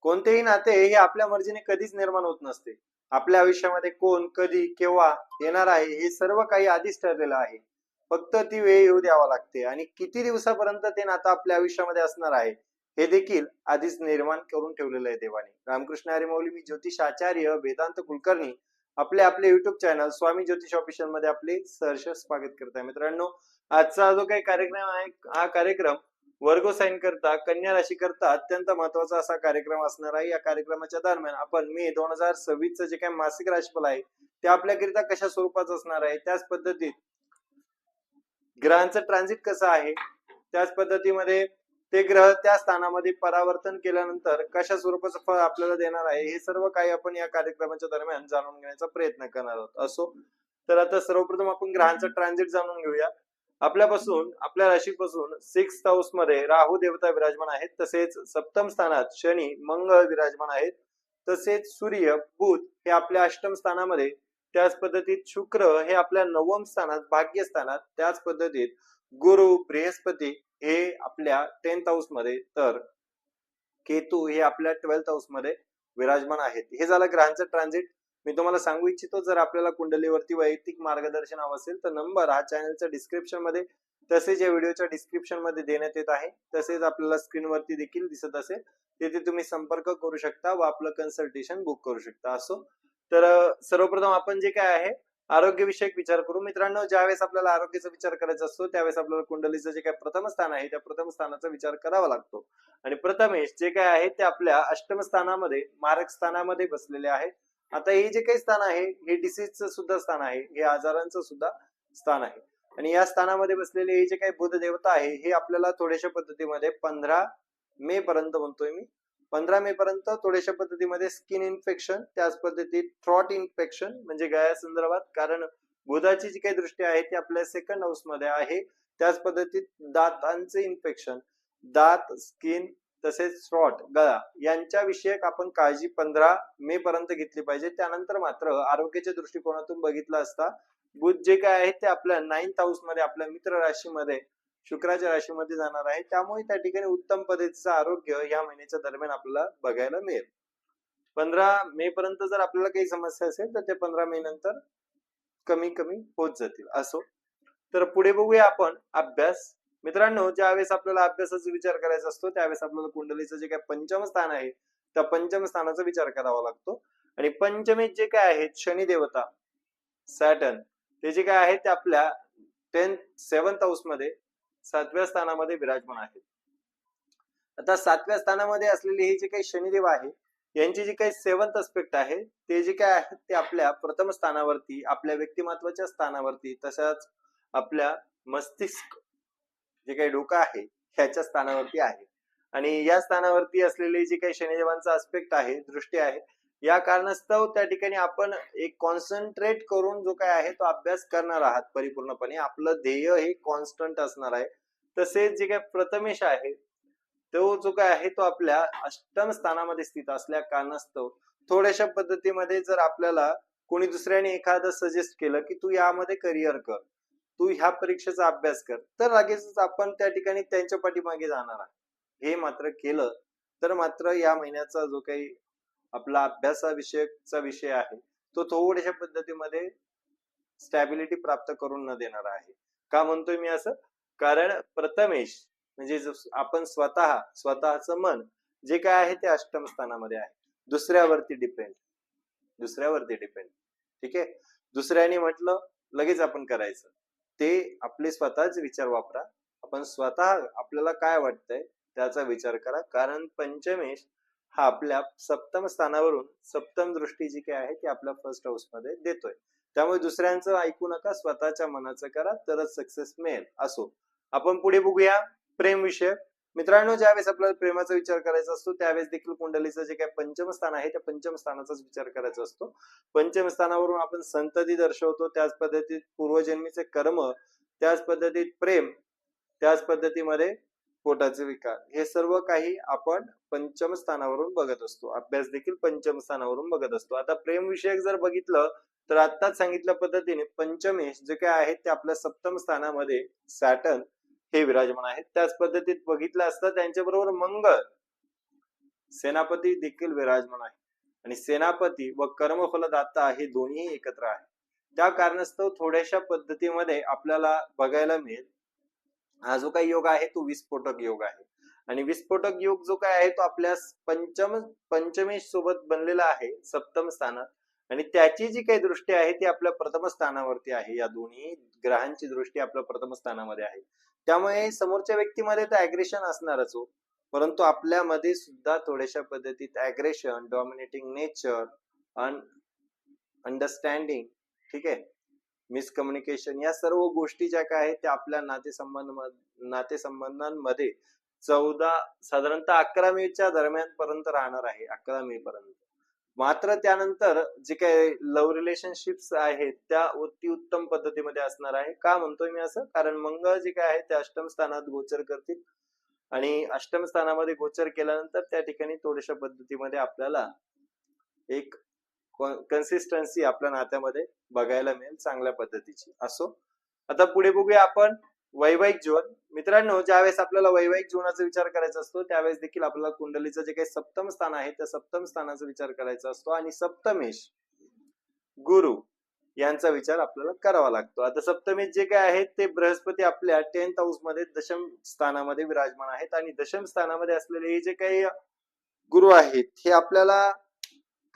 कोणतेही नाते हे आपल्या मर्जीने कधीच निर्माण होत नसते. आपल्या आयुष्यामध्ये कोण, कधी, केव्हा येणार आहे हे सर्व काही आधीच ठरलेलं आहे. फक्त ती वेळ येऊ द्यावा लागते आणि किती दिवसापर्यंत ते नातं आपल्या आयुष्यामध्ये असणार आहे हे देखील आधीच निर्माण करून ठेवलेलं आहे देवाने. रामकृष्ण हरी माऊली. मी ज्योतिष आचार्य वेदांत कुलकर्णी आपले युट्यूब चॅनल स्वामी ज्योतिष ऑफिशियल मध्ये आपले सहर्ष स्वागत करत आहे. मित्रांनो, आजचा जो काही कार्यक्रम आहे हा कार्यक्रम वर्गो साइन करता कन्या राशी करता अत्यंत महत्वाचा असा कार्यक्रम असणार आहे. या कार्यक्रमाच्या दरम्यान आपण मे 2026 चे जे काही मासिक राशीफल आहे ते आपल्याकरिता कशा स्वरूपाचं असणार आहे, त्याच पद्धतीत ग्रहांचं ट्रान्झिट कसं आहे, त्याच पद्धतीमध्ये ते ग्रह त्या स्थानामध्ये परावर्तन केल्यानंतर कशा स्वरूपाचं फळ आपल्याला देणार आहे हे सर्व काही आपण या कार्यक्रमाच्या दरम्यान जाणून घेण्याचा प्रयत्न करणार आहोत. असो तर आता सर्वप्रथम आपण ग्रहांचं ट्रान्झिट जाणून घेऊया. आपल्या राशीपासून 6th हाऊस मध्ये राहू देवता विराजमान आहेत, तसेच सप्तम स्थानात शनी मंगळ विराजमान आहेत, तसेच सूर्य बुध हे आपल्या अष्टम स्थानामध्ये, त्याच पद्धतीत शुक्र हे आपल्या नवम स्थानात भाग्यस्थानात, त्याच पद्धतीत गुरु बृहस्पती हे आपल्या 10th हाऊस मध्ये, तर केतू हे आपल्या 12th हाऊस मध्ये विराजमान आहेत. हे झालं ग्रहांचं ट्रान्झिट. मी तुम्हाला सांगू इच्छितो, जर आपल्याला कुंडलीवरती वैयक्तिक मार्गदर्शन हवं असेल तर नंबर हा चॅनलच्या डिस्क्रिप्शन मध्ये तसेच या व्हिडिओच्या डिस्क्रिप्शन मध्ये देण्यात येत आहे. तसेच आपल्याला स्क्रीनवरती देखील दिसत असेल, तिथे तुम्ही संपर्क करू शकता व आपलं कन्सल्टेशन बुक करू शकता. असो तर सर्वप्रथम आपण जे काय आहे आरोग्यविषयक विचार करू. मित्रांनो, ज्यावेळेस आपल्याला आरोग्याचा विचार करायचा असतो त्यावेळेस आपल्याला कुंडलीचं जे काही प्रथम स्थान आहे त्या प्रथम स्थानाचा विचार करावा लागतो. आणि प्रथमेश जे काय आहे ते आपल्या अष्टम स्थानामध्ये मारक स्थानामध्ये बसलेले आहे. आता हे जे काही स्थान आहे हे डिसीजचं सुद्धा स्थान आहे, हे आजारांचं सुद्धा स्थान आहे. आणि या स्थानामध्ये बसलेले हे जे काही बुध देवता आहे हे आपल्याला थोड्याशा पद्धतीमध्ये 15 मे पर्यंत म्हणतोय मी, 15 मे पर्यंत थोड्याशा पद्धतीमध्ये स्किन इन्फेक्शन, त्याच पद्धतीत थ्रॉट इन्फेक्शन म्हणजे गळ्या संदर्भात, कारण बुधाची जी काही दृष्टी आहे ती आपल्या 2nd हाऊस मध्ये आहे. त्याच पद्धतीत दातांचे इन्फेक्शन, दात, स्किन तसेच थ्रॉट गळा यांच्या विषयक आपण काळजी 15 मे पर्यंत घेतली पाहिजे. त्यानंतर मात्र आरोग्याच्या दृष्टिकोनातून बघितलं असता बुध जे काय आहे ते आपल्या 9th हाऊस मध्ये आपल्या मित्र राशीमध्ये शुक्राच्या राशीमध्ये जाणार आहे. त्यामुळे त्या ठिकाणी उत्तम पद्धतीचं आरोग्य या महिन्याच्या दरम्यान आपल्याला बघायला मिळेल. 15 मे पर्यंत जर आपल्याला काही समस्या असेल तर ते 15 मे नंतर कमी कमी होत जातील. असो तर पुढे बघूया आपण अभ्यास. मित्रांनो, ज्यावेळेस आपल्याला अभ्यासाचा विचार करायचा असतो त्यावेळेस आपल्याला कुंडलीचं जे काय पंचम स्थान आहे त्या पंचम स्थानाचा विचार करावा लागतो. आणि पंचमीत जे काय आहेत शनी देवता सॅटर्न ते जे काय आहे ते आपल्या 7th हाऊस मध्ये 7व्या स्थानामध्ये विराजमान आहेत. आता 7व्या स्थानामध्ये असलेले हे जे काही शनिदेव आहे यांची जी काही 7th एस्पेक्ट आहे ते जे काय आहे ते आपल्या प्रथम स्थानावरती, आपल्या व्यक्तिमत्वाच्या स्थानावरती, तसंच आपल्या मस्तिष्क जे काही डोकं आहे ह्याच्या स्थानावरती आहे. आणि या स्थानावरती असलेले जे काही शनिदेवांचा एस्पेक्ट आहे, दृष्टी आहे, या कारणास्तव त्या ठिकाणी आपण एक कॉन्सन्ट्रेट करून जो काय आहे तो अभ्यास करणार आहात परिपूर्णपणे. आपलं ध्येय हे कॉन्स्टंट असणार आहे. तसेच जे काय प्रथमेश आहे तो जो काय आहे तो आपल्या अष्टम स्थानामध्ये स्थित असल्या कारणास्तव थोड्याशा पद्धतीमध्ये जर आपल्याला कोणी दुसऱ्याने एखादं सजेस्ट केलं की तू यामध्ये करिअर कर, तू ह्या परीक्षेचा अभ्यास कर, तर लगेचच आपण त्या ठिकाणी त्यांच्या पाठीमागे जाणार आहे. हे मात्र केलं तर मात्र या महिन्याचा जो काही आपला अभ्यासाविषयकचा विषय आहे तो थोड्याशा पद्धतीमध्ये स्टॅबिलिटी प्राप्त करून न देणार आहे. का म्हणतोय मी असं? कारण प्रथमेश म्हणजे आपण स्वतःचं मन जे काय आहे ते अष्टम स्थानामध्ये आहे, दुसऱ्यावरती डिपेंड. ठीक आहे, दुसऱ्याने म्हटलं लगेच आपण करायचं, ते आपले स्वतःच विचार वापरा. आपण स्वतः आपल्याला काय वाटतंय त्याचा विचार करा. कारण पंचमेश हा आपल्या सप्तम स्थानावरून सप्तम दृष्टी जी काय आहे ती आपल्या 1st हाऊस मध्ये देतोय. त्यामुळे दुसऱ्यांचं ऐकू नका, स्वतःच्या मनाचं करा, तरच सक्सेस मिळेल. असो आपण पुढे बघूया प्रेम विषय. मित्रांनो, ज्यावेळेस आपल्याला प्रेमाचा विचार करायचा असतो त्यावेळेस देखील कुंडलीचं जे काही पंचम स्थान आहे त्या पंचम स्थानाचाच विचार करायचा असतो. पंचम स्थानावरून आपण संतती दर्शवतो, त्याच पद्धतीत पूर्वजन्मीचे कर्म, त्याच पद्धतीत प्रेम, त्याच पद्धतीमध्ये पोटाचे विकार, हे सर्व काही आपण पंचम स्थानावरून बघत असतो. अभ्यास देखील पंचम स्थानावरून बघत असतो. आता प्रेम विषयक जर बघितलं तर आत्ताच सांगितल्या पद्धतीने पंचमेश जे काय आहे ते आपल्या सप्तम स्थानामध्ये सॅटर्न हे विराजमान आहेत. त्याच पद्धतीत बघितलं असतं त्यांच्याबरोबर मंगळ सेनापती देखील विराजमान आहे आणि सेनापती व कर्मफलदाता हे दोन्ही एकत्र आहे. त्या कारणास्तव थोड्याशा पद्धतीमध्ये आपल्याला बघायला मिळेल हा जो काही योग आहे तो विस्फोटक योग आहे आणि विस्फोटक योग जो काय आहे तो आपल्या पंचमेश सोबत बनलेला आहे सप्तम स्थानात आणि त्याची जी काही दृष्टी आहे ती आपल्या प्रथम स्थानावरती आहे. या दोन्ही ग्रहांची दृष्टी आपल्या प्रथम स्थानामध्ये आहे. त्यामुळे समोरच्या व्यक्तीमध्ये तर ऍग्रेशन असणारच हो, परंतु आपल्यामध्ये सुद्धा थोड्याशा पद्धतीत ऍग्रेशन, डॉमिनेटिंग नेचर, अंडरस्टँडिंग, ठीक आहे, मिसकम्युनिकेशन या सर्व गोष्टी ज्या काय आहेत त्या आपल्या नातेसंबंधांमध्ये साधारणतः 11 मेच्या दरम्यान पर्यंत राहणार आहे. 11 मे पर्यंत. मात्र त्यानंतर जे काही लव्ह रिलेशनशिप्स आहेत त्या अति उत्तम पद्धतीमध्ये असणार आहे. का म्हणतोय मी असं? कारण मंगळ जे काय आहे ते अष्टम स्थानात गोचर करतील आणि अष्टम स्थानामध्ये गोचर केल्यानंतर त्या ठिकाणी थोड्याशा पद्धतीमध्ये आपल्याला एक कन्सिस्टन्सी आपल्या नात्यामध्ये बघायला मिळेल चांगल्या पद्धतीची. असो, आता पुढे बघूया आपण वैवाहिक जीवन. मित्रांनो, ज्यावेळेस आपल्याला वैवाहिक जीवनाचा विचार करायचा असतो त्यावेळेस देखील आपल्याला कुंडलीचं जे काही सप्तम स्थान आहे त्या सप्तम स्थानाचा विचार करायचा असतो आणि सप्तमेश गुरु यांचा विचार आपल्याला करावा लागतो. आता सप्तमेश जे काय आहेत ते बृहस्पती आपल्या 10th हाऊस मध्ये दशम स्थानामध्ये विराजमान आहेत आणि दशम स्थानामध्ये असलेले हे जे काही गुरु आहेत हे आपल्याला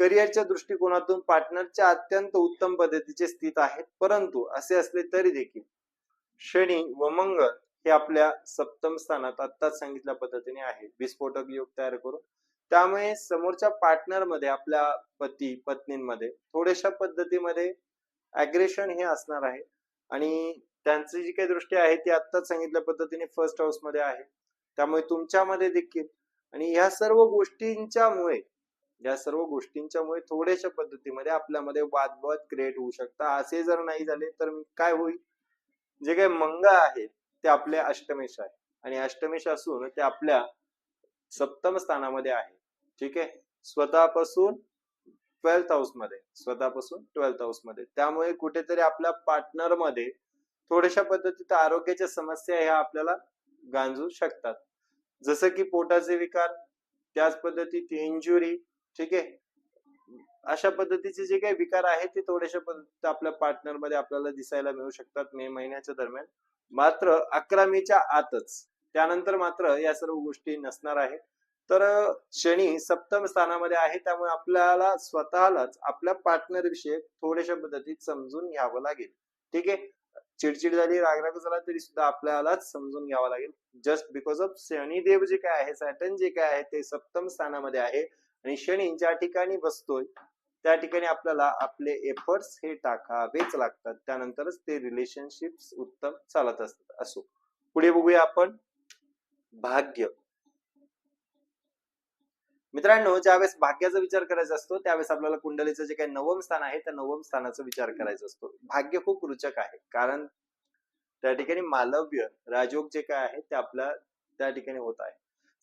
करिअरच्या दृष्टिकोनातून पार्टनरच्या अत्यंत उत्तम पद्धतीचे स्थित आहेत. परंतु असे असले तरी देखील शनी व मंगळ हे आपल्या सप्तम स्थानात आत्ताच सांगितल्या पद्धतीने आहे विस्फोटक योग तयार करून. त्यामुळे समोरच्या पार्टनर मध्ये आपल्या पती पत्नींमध्ये थोड्याशा पद्धतीमध्ये अग्रेशन हे असणार आहे आणि त्यांची जी काही दृष्टी आहे ती आत्ताच सांगितल्या पद्धतीने फर्स्ट हाऊस मध्ये आहे. त्यामुळे तुमच्यामध्ये देखील आणि या सर्व गोष्टींच्यामुळे थोड्याशा पद्धतीमध्ये आपल्यामध्ये वादवाद क्रिएट होऊ शकतात. असे जर नाही झाले तर काय होईल, जे काही मंगळ आहे ते आपल्या अष्टमेश आहे आणि अष्टमेश असून ते आपल्या सप्तम स्थानामध्ये आहे. ठीक आहे, स्वतःपासून 12th हाऊस मध्ये. त्यामुळे कुठेतरी आपल्या पार्टनर मध्ये थोड्याशा पद्धतीत आरोग्याच्या समस्या ह्या आपल्याला गांजू शकतात, जसं की पोटाचे विकार, त्याच पद्धतीत इंजुरी, ठीक आहे, अशा पद्धतीचे जे काही विकार आहेत ते थोड्याशा पद्धतीत आपल्या पार्टनर मध्ये आपल्याला दिसायला मिळू शकतात मे महिन्याच्या दरम्यान. मात्र 11 मेच्या आतच, त्यानंतर मात्र या सर्व गोष्टी नसणार आहेत. तर शनी सप्तम स्थानामध्ये आहे त्यामुळे आपल्याला स्वतःलाच आपल्या पार्टनर विषयी थोड्याशा पद्धतीत समजून घ्यावं लागेल. ठीक आहे, चिडचिड झाली, रागराग झाला तरी सुद्धा आपल्यालाच समजून घ्यावं लागेल. जस्ट बिकॉज ऑफ शनिदेव जे काय आहे, सॅटर्न जे काय आहे ते सप्तम स्थानामध्ये आहे आणि शनी ज्या ठिकाणी बसतोय त्या ठिकाणी आपल्याला आपले एफर्ट्स हे टाकावेच लागतात, त्यानंतरच ते रिलेशनशिप्स उत्तम चालत असतात. असो, पुढे बघूया आपण भाग्य. मित्रांनो, ज्यावेळेस भाग्याचा विचार करायचा असतो त्यावेळेस आपल्याला कुंडलीचं जे काही नवम स्थान आहे त्या नवम स्थानाचा विचार करायचा असतो. भाग्य खूप रुचक आहे कारण त्या ठिकाणी मालव्य राजयोग जे काय आहे ते आपल्या त्या ठिकाणी होत आहे.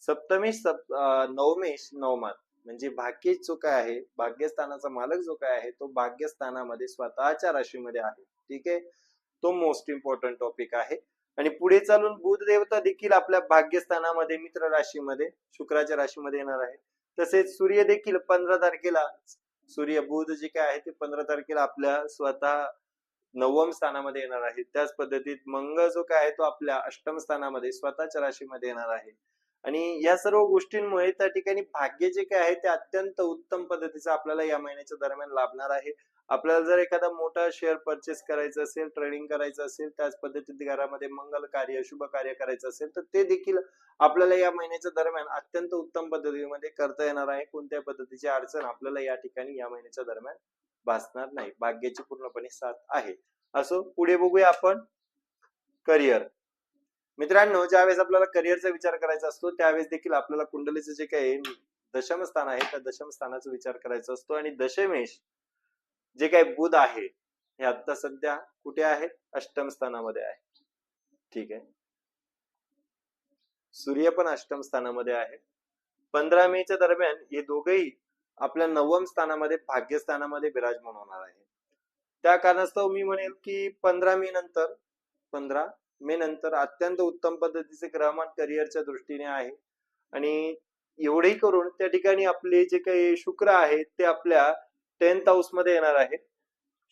सप्तमेश नवमेश नवमात म्हणजे भाग्य जो काय आहे, भाग्यस्थानाचा मालक जो काय आहे तो भाग्यस्थानामध्ये स्वतःच्या राशीमध्ये आहे. ठीक आहे, तो मोस्ट इम्पॉर्टंट टॉपिक आहे. आणि पुढे चालून बुध देवता देखील आपल्या भाग्यस्थानामध्ये मित्र राशीमध्ये शुक्राच्या राशीमध्ये येणार आहे. तसेच सूर्य देखील 15 तारखेला सूर्य बुध जे काय आहे ते 15 तारखेला आपल्या स्वतः नवम स्थानामध्ये येणार आहे. त्याच पद्धतीत मंगळ जो काय आहे तो आपल्या अष्टम स्थानामध्ये स्वतःच्या राशीमध्ये येणार आहे आणि या सर्व गोष्टींमुळे त्या ठिकाणी भाग्य जे काय आहे ते अत्यंत उत्तम पद्धतीचं आपल्याला या महिन्याच्या दरम्यान लाभणार आहे. आपल्याला जर एखादा मोठा शेअर परचेस करायचं असेल, ट्रेडिंग करायचं असेल, त्याच पद्धतीत घरामध्ये मंगल कार्य शुभ कार्य करायचं असेल तर ते देखील आपल्याला या महिन्याच्या दरम्यान अत्यंत उत्तम पद्धतीमध्ये करता येणार आहे. कोणत्या पद्धतीची अडचण आपल्याला या ठिकाणी या महिन्याच्या दरम्यान भासणार नाही. भाग्याची पूर्णपणे साथ आहे. असो, पुढे बघूया आपण करिअर. मित्रांनो, ज्यावेळेस आपल्याला करिअरचा विचार करायचा असतो त्यावेळेस देखील आपल्याला कुंडलीचं जे काही दशम स्थान आहे त्या दशम स्थानाचा विचार करायचा असतो आणि दशमेश जे काही बुध आहे हे आता सध्या कुठे आहे, अष्टम स्थानामध्ये आहे. ठीक आहे, सूर्य पण अष्टम स्थानामध्ये आहे. 15 मेच्या दरम्यान हे दोघेही आपल्या नवम स्थानामध्ये भाग्यस्थानामध्ये विराजमान होणार आहे. त्या कारणास्तव मी म्हणेल की 15 मे नंतर अत्यंत उत्तम पद्धतीचे ग्रहमान करिअरच्या दृष्टीने आहे आणि एवढेही करून त्या ठिकाणी आपले जे काही शुक्र आहे ते आपल्या 10th हाऊस मध्ये येणार आहे.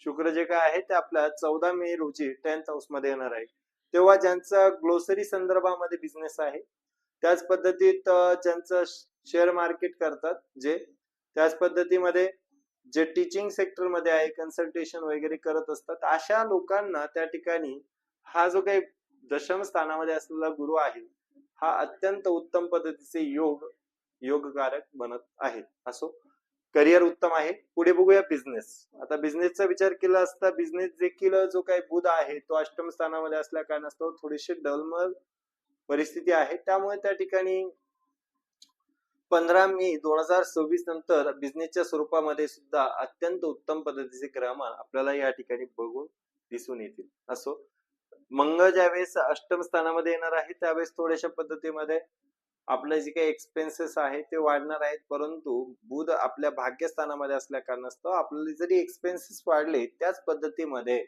शुक्र जे काय आहे ते आपल्या 14 मे रोजी 10th हाऊस मध्ये येणार आहे. तेव्हा ज्यांचा ग्लोसरी संदर्भामध्ये बिझनेस आहे, त्याच पद्धतीत ज्यांचं शेअर मार्केट करतात जे, त्याच पद्धतीमध्ये जे टीचिंग सेक्टर मध्ये आहे, कन्सल्टेशन वगैरे करत असतात, अशा लोकांना त्या ठिकाणी हा जो काही दशम स्थानामध्ये असलेला गुरु आहे हा अत्यंत उत्तम पद्धतीचे योगकारक बनत आहे. असो, करिअर उत्तम आहे. पुढे बघूया बिझनेस. आता बिझनेसचा विचार केला असता बिझनेस देखील जो काही बुध आहे तो अष्टम स्थानामध्ये असल्या कारणास्तव थोडीशी डलमल परिस्थिती आहे. त्यामुळे त्या ठिकाणी 15 मे 2026 नंतर बिझनेसच्या स्वरूपामध्ये सुद्धा अत्यंत उत्तम पद्धतीचे ग्रहमान आपल्याला या ठिकाणी बघून दिसून येतील. असो, मंगळ ज्यावेळेस अष्टम स्थानामध्ये येणार आहे त्यावेळेस थोड्याशा पद्धतीमध्ये आपले जे काही एक्सपेन्सेस आहे ते वाढणार आहेत, परंतु बुध आपल्या भाग्यस्थानामध्ये असल्या कारणास्तव आपले जरी एक्सपेन्सेस वाढले त्याच पद्धतीमध्ये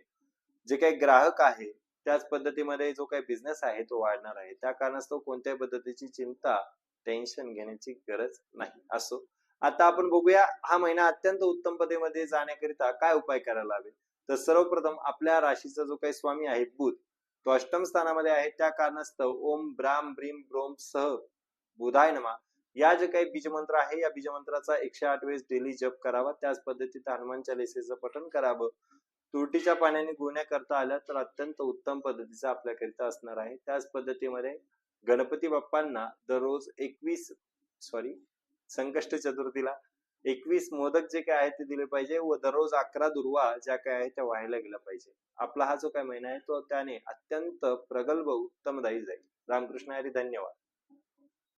जे काही ग्राहक आहे त्याच पद्धतीमध्ये जो काही बिझनेस आहे तो वाढणार आहे. त्या कारणास्तव कोणत्याही पद्धतीची चिंता, टेन्शन घेण्याची गरज नाही. असो, आता आपण बघूया हा महिना अत्यंत उत्तम पद्धतीमध्ये जाण्याकरिता काय उपाय करायला हवे. तर सर्वप्रथम आपल्या राशीचा जो काही स्वामी आहे बुध तो अष्टम स्थानामध्ये आहे. त्या कारणास्तव ओम ब्राम ब्रीम ब्रोम सह बुधाय नमा या जे काही बीजमंत्र आहे या बीजमंत्राचा 108 वेळेस डेली जप करावा. त्याच पद्धतीत हनुमान चालीसेचं पठण करावं. तुरटीच्या पाण्याने गुण्या करता आल्या तर अत्यंत उत्तम पद्धतीचा आपल्याकरिता असणार आहे. त्याच पद्धतीमध्ये गणपती बाप्पांना दररोज संकष्ट चतुर्थीला 21 मोदक जे काय आहे ते दिले पाहिजे व दररोज 11 दुर्वा ज्या काय आहे त्या व्हायला गेल्या पाहिजे. आपला हा जो काही महिना आहे तो त्याने अत्यंत प्रगल्भ उत्तमदायी जाईल. रामकृष्ण हरी. धन्यवाद.